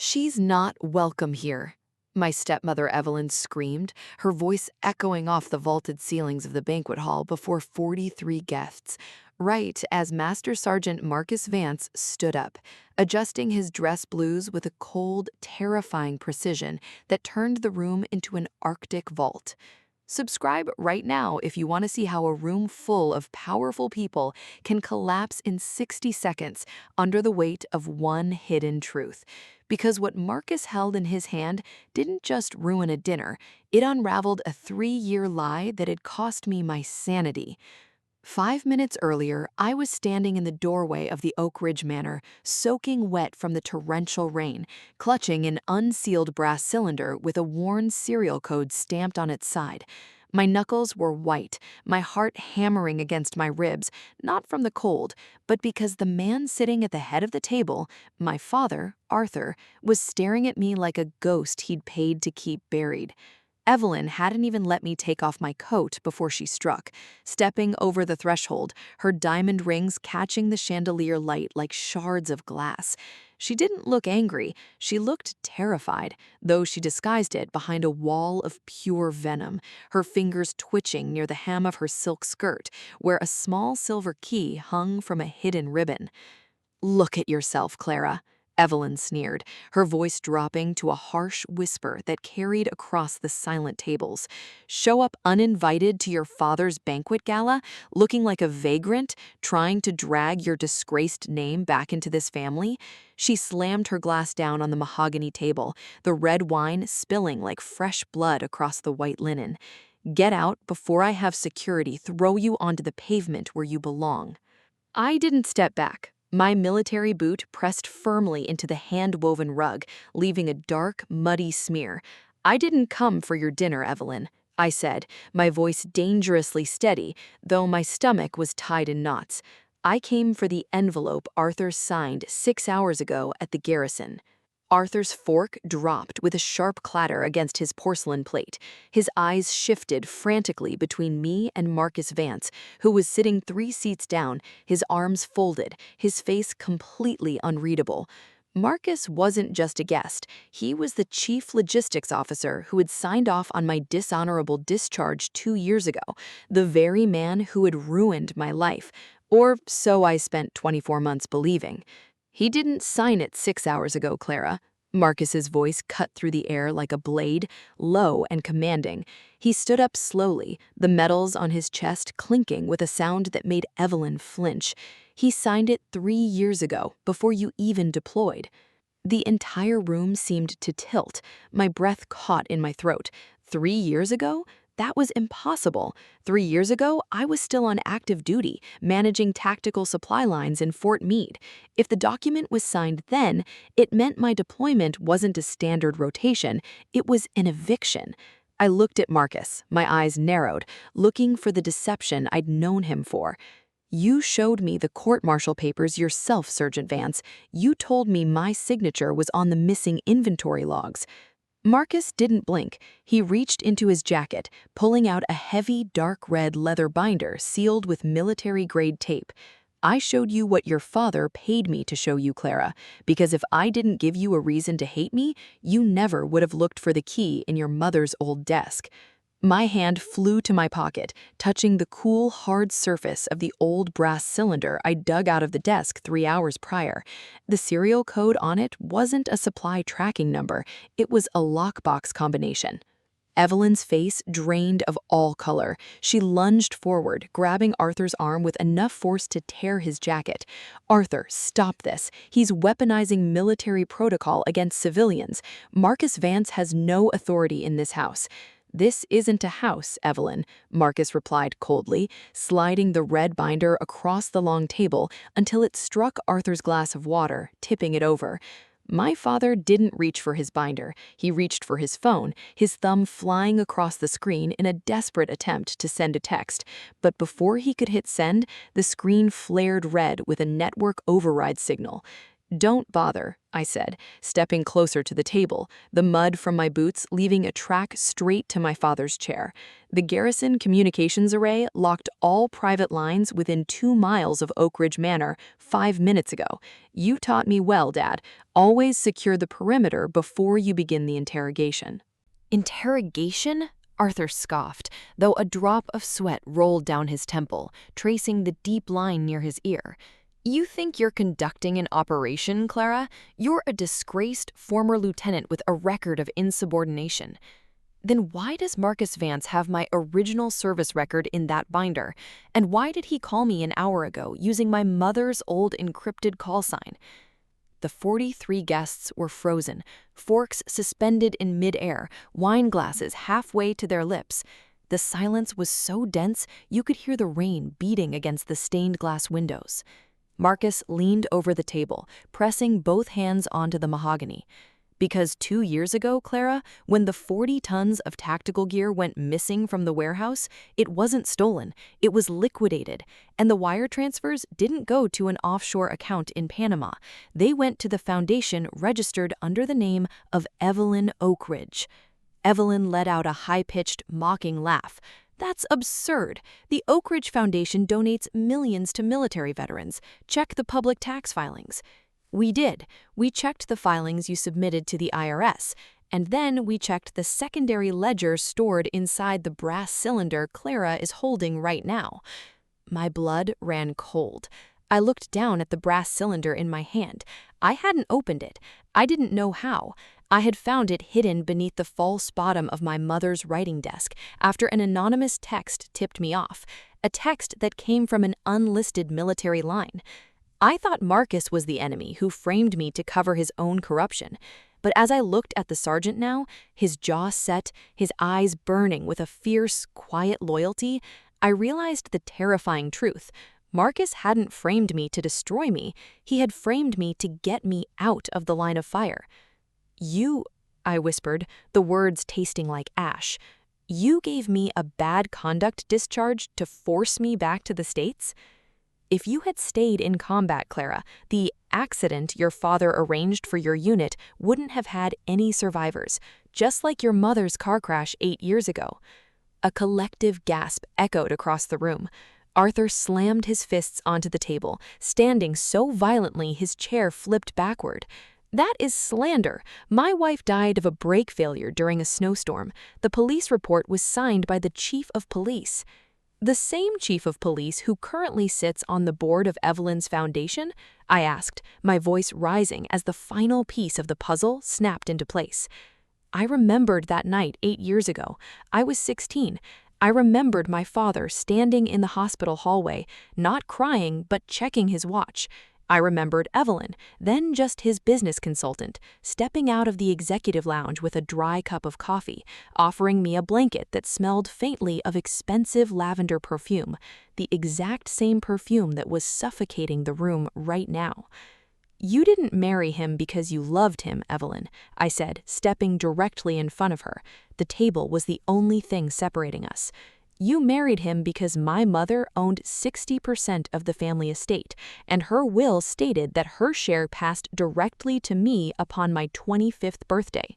She's not welcome here, my stepmother Evelyn screamed, her voice echoing off the vaulted ceilings of the banquet hall before 43 guests, right as Master Sergeant Marcus Vance stood up, adjusting his dress blues with a cold, terrifying precision that turned the room into an Arctic vault. Subscribe right now if you want to see how a room full of powerful people can collapse in 60 seconds under the weight of one hidden truth. Because what Marcus held in his hand didn't just ruin a dinner, it unraveled a 3-year lie that had cost me my sanity. 5 minutes earlier, I was standing in the doorway of the Oak Ridge Manor, soaking wet from the torrential rain, clutching an unsealed brass cylinder with a worn serial code stamped on its side. My knuckles were white, my heart hammering against my ribs, not from the cold, but because the man sitting at the head of the table, my father, Arthur, was staring at me like a ghost he'd paid to keep buried. Evelyn hadn't even let me take off my coat before she struck, stepping over the threshold, her diamond rings catching the chandelier light like shards of glass. She didn't look angry, she looked terrified, though she disguised it behind a wall of pure venom, her fingers twitching near the hem of her silk skirt, where a small silver key hung from a hidden ribbon. "Look at yourself, Clara," Evelyn sneered, her voice dropping to a harsh whisper that carried across the silent tables. "Show up uninvited to your father's banquet gala, looking like a vagrant, trying to drag your disgraced name back into this family?" She slammed her glass down on the mahogany table, the red wine spilling like fresh blood across the white linen. "Get out before I have security throw you onto the pavement where you belong." I didn't step back. My military boot pressed firmly into the hand-woven rug, leaving a dark, muddy smear. "I didn't come for your dinner, Evelyn," I said, my voice dangerously steady, though my stomach was tied in knots. "I came for the envelope Arthur signed 6 hours ago at the garrison." Arthur's fork dropped with a sharp clatter against his porcelain plate. His eyes shifted frantically between me and Marcus Vance, who was sitting 3 seats down, his arms folded, his face completely unreadable. Marcus wasn't just a guest. He was the chief logistics officer who had signed off on my dishonorable discharge 2 years ago, the very man who had ruined my life. Or so I spent 24 months believing. "He didn't sign it 6 hours ago, Clara." Marcus's voice cut through the air like a blade, low and commanding. He stood up slowly, the metals on his chest clinking with a sound that made Evelyn flinch. "He signed it 3 years ago, before you even deployed." The entire room seemed to tilt, my breath caught in my throat. 3 years ago? That was impossible. 3 years ago, I was still on active duty, managing tactical supply lines in Fort Meade. If the document was signed then, it meant my deployment wasn't a standard rotation, it was an eviction. I looked at Marcus, my eyes narrowed, looking for the deception I'd known him for. "You showed me the court-martial papers yourself, Sergeant Vance. You told me my signature was on the missing inventory logs." Marcus didn't blink. He reached into his jacket, pulling out a heavy, dark red leather binder sealed with military-grade tape. "I showed you what your father paid me to show you, Clara, because if I didn't give you a reason to hate me, you never would have looked for the key in your mother's old desk." My hand flew to my pocket, touching the cool, hard surface of the old brass cylinder I dug out of the desk 3 hours prior. The serial code on it wasn't a supply tracking number, it was a lockbox combination. Evelyn's face drained of all color. She lunged forward, grabbing Arthur's arm with enough force to tear his jacket. "Arthur, stop this. He's weaponizing military protocol against civilians. Marcus Vance has no authority in this house." "This isn't a house, Evelyn," Marcus replied coldly, sliding the red binder across the long table until it struck Arthur's glass of water, tipping it over. My father didn't reach for his binder. He reached for his phone, his thumb flying across the screen in a desperate attempt to send a text. But before he could hit send, the screen flared red with a network override signal. "Don't bother," I said, stepping closer to the table, the mud from my boots leaving a track straight to my father's chair. The garrison communications array locked all private lines within 2 miles of Oak Ridge Manor 5 minutes ago. You taught me well, Dad. Always secure the perimeter before you begin the interrogation. Interrogation? Arthur scoffed, though a drop of sweat rolled down his temple, tracing the deep line near his ear. You think you're conducting an operation, Clara? You're a disgraced former lieutenant with a record of insubordination. Then why does Marcus Vance have my original service record in that binder? And why did he call me an hour ago using my mother's old encrypted call sign? The 43 guests were frozen, forks suspended in midair, wine glasses halfway to their lips. The silence was so dense you could hear the rain beating against the stained glass windows. Marcus leaned over the table, pressing both hands onto the mahogany. Because 2 years ago, Clara, when the 40 tons of tactical gear went missing from the warehouse, it wasn't stolen, it was liquidated, and the wire transfers didn't go to an offshore account in Panama. They went to the foundation registered under the name of Evelyn Oak Ridge. Evelyn let out a high-pitched, mocking laugh. That's absurd. The Oak Ridge Foundation donates millions to military veterans. Check the public tax filings. We did. We checked the filings you submitted to the IRS, and then we checked the secondary ledger stored inside the brass cylinder Clara is holding right now. My blood ran cold. I looked down at the brass cylinder in my hand. I hadn't opened it. I didn't know how. I had found it hidden beneath the false bottom of my mother's writing desk after an anonymous text tipped me off, a text that came from an unlisted military line. I thought Marcus was the enemy who framed me to cover his own corruption. But as I looked at the sergeant now, his jaw set, his eyes burning with a fierce, quiet loyalty, I realized the terrifying truth. Marcus hadn't framed me to destroy me. He had framed me to get me out of the line of fire. You, I whispered, the words tasting like ash. You gave me a bad conduct discharge to force me back to the States? If you had stayed in combat, Clara, the accident your father arranged for your unit wouldn't have had any survivors, just like your mother's car crash 8 years ago. A collective gasp echoed across the room. Arthur slammed his fists onto the table, standing so violently his chair flipped backward. That is slander. My wife died of a brake failure during a snowstorm. The police report was signed by the chief of police. The same chief of police who currently sits on the board of Evelyn's foundation? I asked, my voice rising as the final piece of the puzzle snapped into place. I remembered that night 8 years ago. I was 16. I remembered my father standing in the hospital hallway, not crying but checking his watch. I remembered Evelyn, then just his business consultant, stepping out of the executive lounge with a dry cup of coffee, offering me a blanket that smelled faintly of expensive lavender perfume, the exact same perfume that was suffocating the room right now. You didn't marry him because you loved him, Evelyn, I said, stepping directly in front of her. The table was the only thing separating us. You married him because my mother owned 60% of the family estate, and her will stated that her share passed directly to me upon my 25th birthday.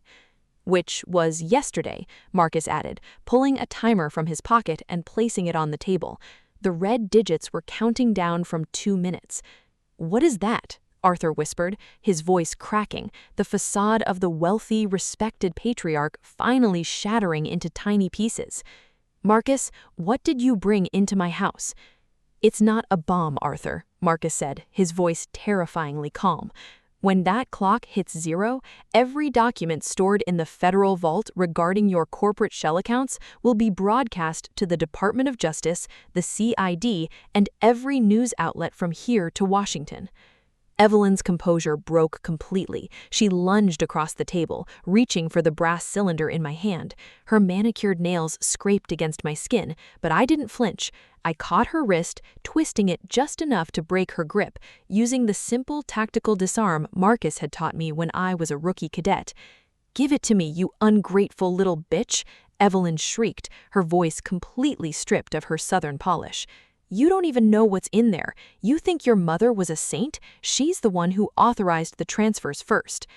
Which was yesterday, Marcus added, pulling a timer from his pocket and placing it on the table. The red digits were counting down from 2 minutes. What is that? Arthur whispered, his voice cracking, the facade of the wealthy, respected patriarch finally shattering into tiny pieces. Marcus, what did you bring into my house? It's not a bomb, Arthur, Marcus said, his voice terrifyingly calm. When that clock hits 0, every document stored in the federal vault regarding your corporate shell accounts will be broadcast to the Department of Justice, the CID, and every news outlet from here to Washington. Evelyn's composure broke completely. She lunged across the table, reaching for the brass cylinder in my hand. Her manicured nails scraped against my skin, but I didn't flinch. I caught her wrist, twisting it just enough to break her grip, using the simple tactical disarm Marcus had taught me when I was a rookie cadet. "Give it to me, you ungrateful little bitch!" Evelyn shrieked, her voice completely stripped of her southern polish. You don't even know what's in there. You think your mother was a saint? She's the one who authorized the transfers first."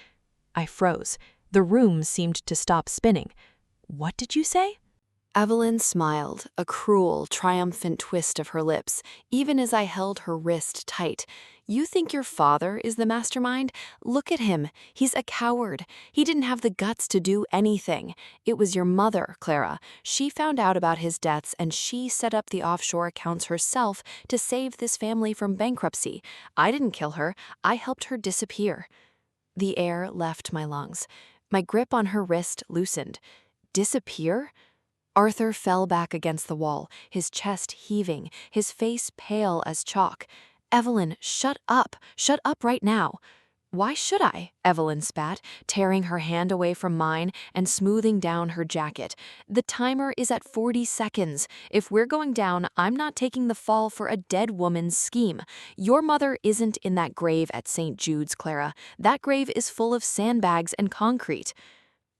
I froze. The room seemed to stop spinning. "What did you say?" Evelyn smiled, a cruel, triumphant twist of her lips, even as I held her wrist tight. "You think your father is the mastermind? Look at him. He's a coward. He didn't have the guts to do anything. It was your mother, Clara. She found out about his deaths and she set up the offshore accounts herself to save this family from bankruptcy. I didn't kill her. I helped her disappear." The air left my lungs. My grip on her wrist loosened. Disappear? Arthur fell back against the wall, his chest heaving, his face pale as chalk. "Evelyn, shut up. Shut up right now." "Why should I?" Evelyn spat, tearing her hand away from mine and smoothing down her jacket. "The timer is at 40 seconds. If we're going down, I'm not taking the fall for a dead woman's scheme. Your mother isn't in that grave at St. Jude's, Clara. That grave is full of sandbags and concrete."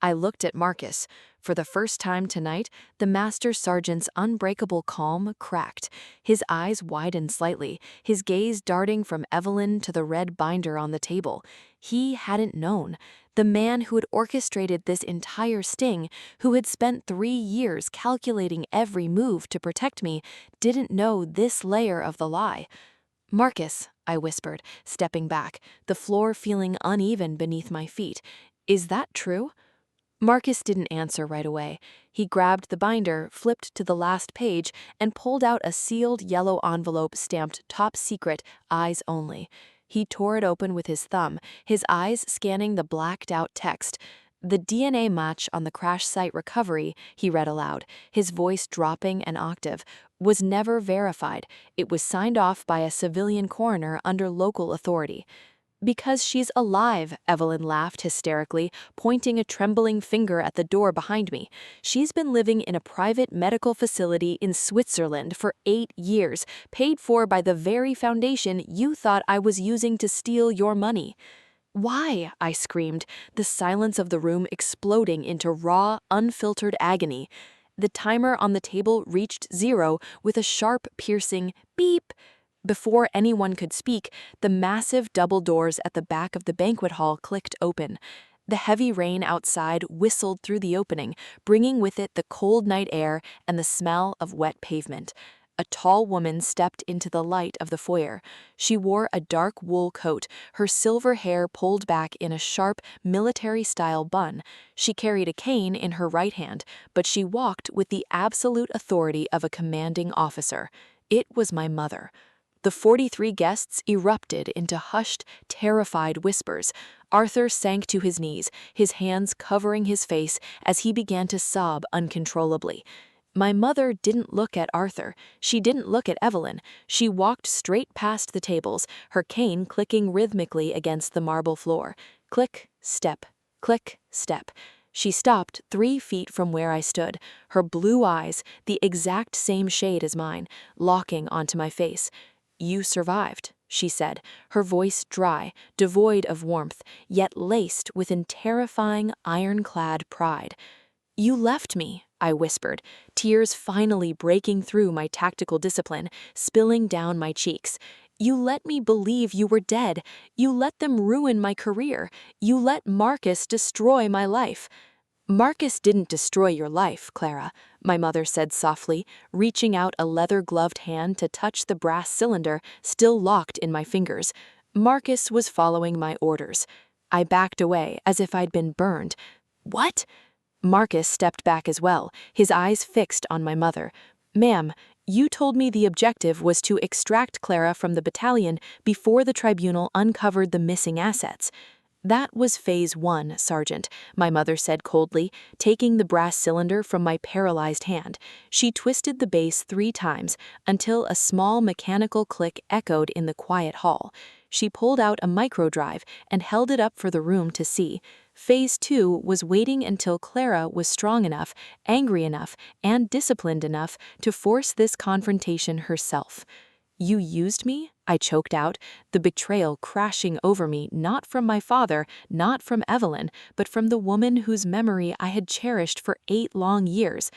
I looked at Marcus. For the first time tonight, the Master Sergeant's unbreakable calm cracked. His eyes widened slightly, his gaze darting from Evelyn to the red binder on the table. He hadn't known. The man who had orchestrated this entire sting, who had spent 3 years calculating every move to protect me, didn't know this layer of the lie. "Marcus," I whispered, stepping back, the floor feeling uneven beneath my feet. "Is that true?" Marcus didn't answer right away. He grabbed the binder, flipped to the last page, and pulled out a sealed yellow envelope stamped "Top Secret, Eyes Only." He tore it open with his thumb, his eyes scanning the blacked-out text. "The DNA match on the crash site recovery," he read aloud, his voice dropping an octave, "was never verified. It was signed off by a civilian coroner under local authority." "Because she's alive," Evelyn laughed hysterically, pointing a trembling finger at the door behind me. "She's been living in a private medical facility in Switzerland for 8 years, paid for by the very foundation you thought I was using to steal your money." "Why?" I screamed, the silence of the room exploding into raw, unfiltered agony. The timer on the table reached 0 with a sharp, piercing beep. Before anyone could speak, the massive double doors at the back of the banquet hall clicked open. The heavy rain outside whistled through the opening, bringing with it the cold night air and the smell of wet pavement. A tall woman stepped into the light of the foyer. She wore a dark wool coat, her silver hair pulled back in a sharp, military-style bun. She carried a cane in her right hand, but she walked with the absolute authority of a commanding officer. It was my mother. The 43 guests erupted into hushed, terrified whispers. Arthur sank to his knees, his hands covering his face as he began to sob uncontrollably. My mother didn't look at Arthur. She didn't look at Evelyn. She walked straight past the tables, her cane clicking rhythmically against the marble floor. Click, step, click, step. She stopped 3 feet from where I stood, her blue eyes, the exact same shade as mine, locking onto my face. "You survived," she said, her voice dry, devoid of warmth, yet laced with a terrifying, ironclad pride. "You left me," I whispered, tears finally breaking through my tactical discipline, spilling down my cheeks. "You let me believe you were dead. You let them ruin my career. You let Marcus destroy my life." "Marcus didn't destroy your life, Clara," my mother said softly, reaching out a leather-gloved hand to touch the brass cylinder still locked in my fingers. "Marcus was following my orders." I backed away as if I'd been burned. "What?" Marcus stepped back as well, his eyes fixed on my mother. "Ma'am, you told me the objective was to extract Clara from the battalion before the tribunal uncovered the missing assets." "That was phase 1, Sergeant," my mother said coldly, taking the brass cylinder from my paralyzed hand. She twisted the base 3 times until a small mechanical click echoed in the quiet hall. She pulled out a microdrive and held it up for the room to see. Phase 2 was waiting until Clara was strong enough, angry enough, and disciplined enough to force this confrontation herself. "You used me?" I choked out, the betrayal crashing over me not from my father, not from Evelyn, but from the woman whose memory I had cherished for 8 long years.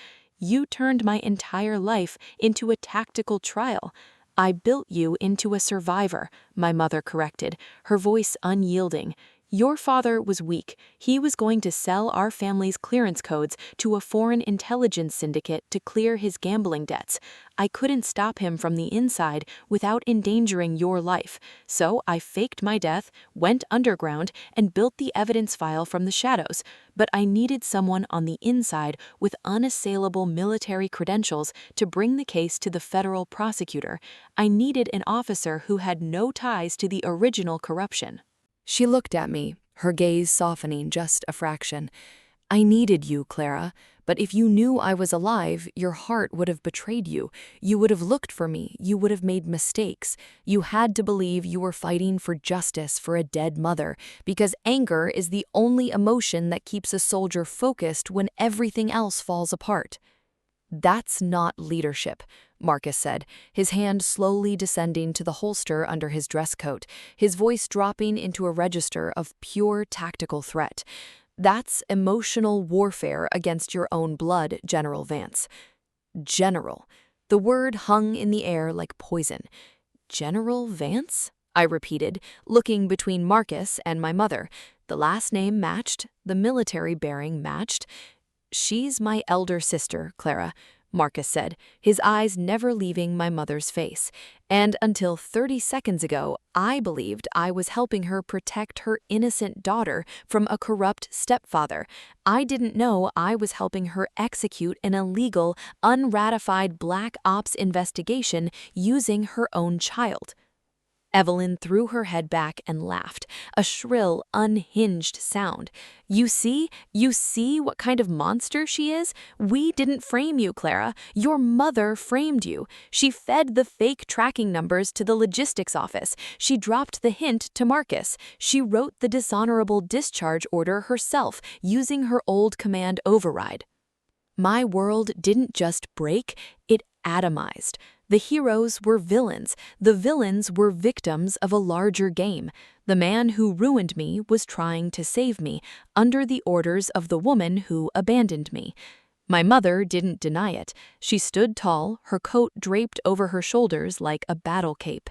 You turned my entire life into a tactical trial. I built you into a survivor, my mother corrected, her voice unyielding. Your father was weak. He was going to sell our family's clearance codes to a foreign intelligence syndicate to clear his gambling debts. I couldn't stop him from the inside without endangering your life, so I faked my death, went underground, and built the evidence file from the shadows. But I needed someone on the inside with unassailable military credentials to bring the case to the federal prosecutor. I needed an officer who had no ties to the original corruption. She looked at me, her gaze softening just a fraction. I needed you, Clara, but if you knew I was alive, your heart would have betrayed you. You would have looked for me. You would have made mistakes. You had to believe you were fighting for justice for a dead mother, because anger is the only emotion that keeps a soldier focused when everything else falls apart. That's not leadership, Marcus said, his hand slowly descending to the holster under his dress coat, his voice dropping into a register of pure tactical threat. That's emotional warfare against your own blood, General Vance. General. The word hung in the air like poison. General Vance? I repeated, looking between Marcus and my mother. The last name matched, the military bearing matched. She's my elder sister, Clara, Marcus said, his eyes never leaving my mother's face. And until 30 seconds ago, I believed I was helping her protect her innocent daughter from a corrupt stepfather. I didn't know I was helping her execute an illegal, unratified Black Ops investigation using her own child. Evelyn threw her head back and laughed, a shrill, unhinged sound. You see what kind of monster she is? We didn't frame you, Clara. Your mother framed you. She fed the fake tracking numbers to the logistics office. She dropped the hint to Marcus. She wrote the dishonorable discharge order herself, using her old command override. My world didn't just break, it atomized. The heroes were villains. The villains were victims of a larger game. The man who ruined me was trying to save me, under the orders of the woman who abandoned me. My mother didn't deny it. She stood tall, her coat draped over her shoulders like a battle cape.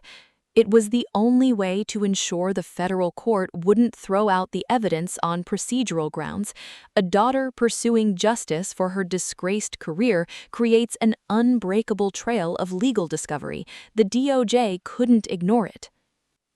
It was the only way to ensure the federal court wouldn't throw out the evidence on procedural grounds. A daughter pursuing justice for her disgraced career creates an unbreakable trail of legal discovery. The DOJ couldn't ignore it.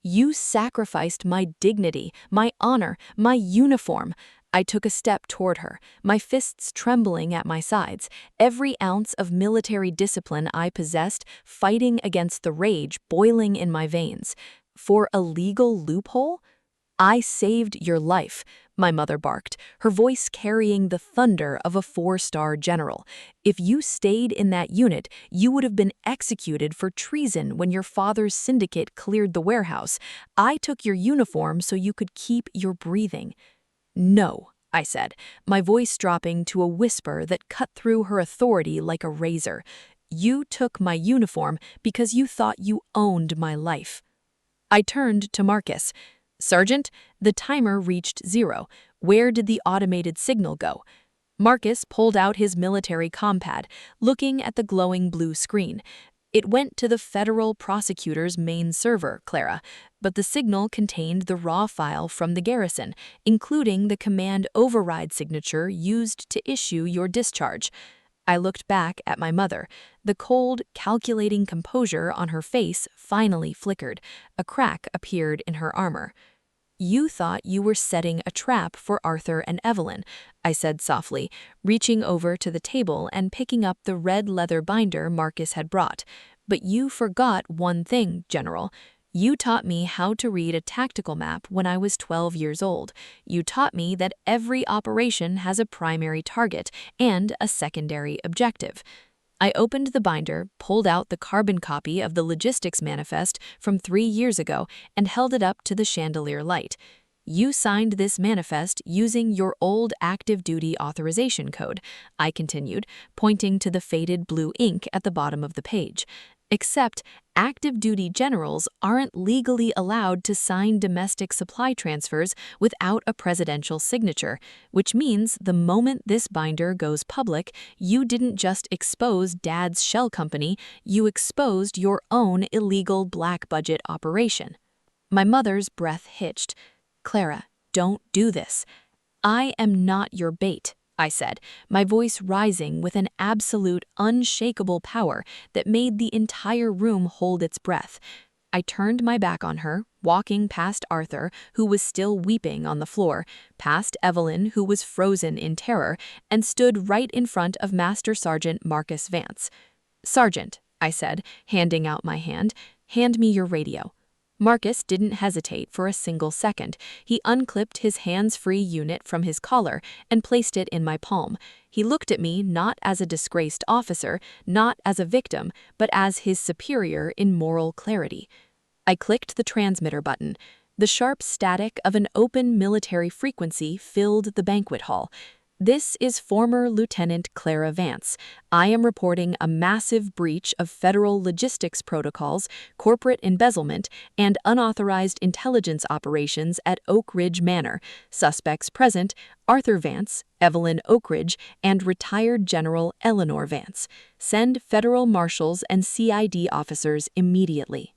You sacrificed my dignity, my honor, my uniform. I took a step toward her, my fists trembling at my sides, every ounce of military discipline I possessed fighting against the rage boiling in my veins. For a legal loophole? I saved your life, my mother barked, her voice carrying the thunder of a 4-star general. If you stayed in that unit, you would have been executed for treason when your father's syndicate cleared the warehouse. I took your uniform so you could keep your breathing. No, I said, my voice dropping to a whisper that cut through her authority like a razor. You took my uniform because you thought you owned my life. I turned to Marcus. Sergeant, the timer reached 0. Where did the automated signal go? Marcus pulled out his military compad, looking at the glowing blue screen. It went to the federal prosecutor's main server, Clara, but the signal contained the raw file from the garrison, including the command override signature used to issue your discharge. I looked back at my mother. The cold, calculating composure on her face finally flickered. A crack appeared in her armor. You thought you were setting a trap for Arthur and Evelyn, I said softly, reaching over to the table and picking up the red leather binder Marcus had brought. But you forgot one thing, General. You taught me how to read a tactical map when I was 12 years old. You taught me that every operation has a primary target and a secondary objective. I opened the binder, pulled out the carbon copy of the logistics manifest from 3 years ago, and held it up to the chandelier light. You signed this manifest using your old active duty authorization code, I continued, pointing to the faded blue ink at the bottom of the page. Except active duty generals aren't legally allowed to sign domestic supply transfers without a presidential signature, which means the moment this binder goes public, you didn't just expose Dad's shell company, you exposed your own illegal black budget operation. My mother's breath hitched. Clara, don't do this. I am not your bait, I said, my voice rising with an absolute, unshakable power that made the entire room hold its breath. I turned my back on her, walking past Arthur, who was still weeping on the floor, past Evelyn, who was frozen in terror, and stood right in front of Master Sergeant Marcus Vance. "Sergeant," I said, handing out my hand, "hand me your radio." Marcus didn't hesitate for a single second. He unclipped his hands-free unit from his collar and placed it in my palm. He looked at me not as a disgraced officer, not as a victim, but as his superior in moral clarity. I clicked the transmitter button. The sharp static of an open military frequency filled the banquet hall. "This is former Lieutenant Clara Vance. I am reporting a massive breach of federal logistics protocols, corporate embezzlement, and unauthorized intelligence operations at Oak Ridge Manor. Suspects present: Arthur Vance, Evelyn Oakridge, and retired General Eleanor Vance. Send federal marshals and CID officers immediately."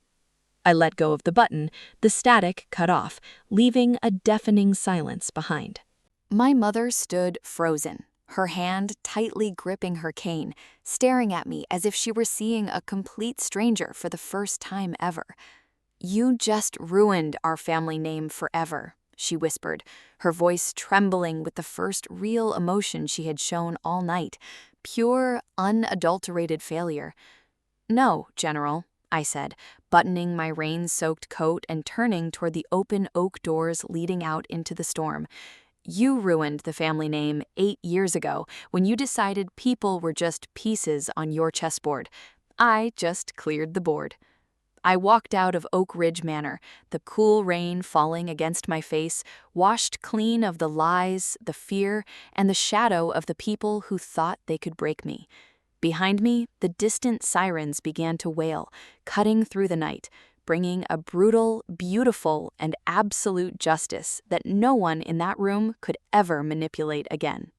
I let go of the button. The static cut off, leaving a deafening silence behind. My mother stood frozen, her hand tightly gripping her cane, staring at me as if she were seeing a complete stranger for the first time ever. "You just ruined our family name forever," she whispered, her voice trembling with the first real emotion she had shown all night, pure, unadulterated failure. "No, General," I said, buttoning my rain-soaked coat and turning toward the open oak doors leading out into the storm. "You ruined the family name 8 years ago when you decided people were just pieces on your chessboard. I just cleared the board." I walked out of Oak Ridge Manor, the cool rain falling against my face, washed clean of the lies, the fear, and the shadow of the people who thought they could break me. Behind me, the distant sirens began to wail, cutting through the night, bringing a brutal, beautiful, and absolute justice that no one in that room could ever manipulate again.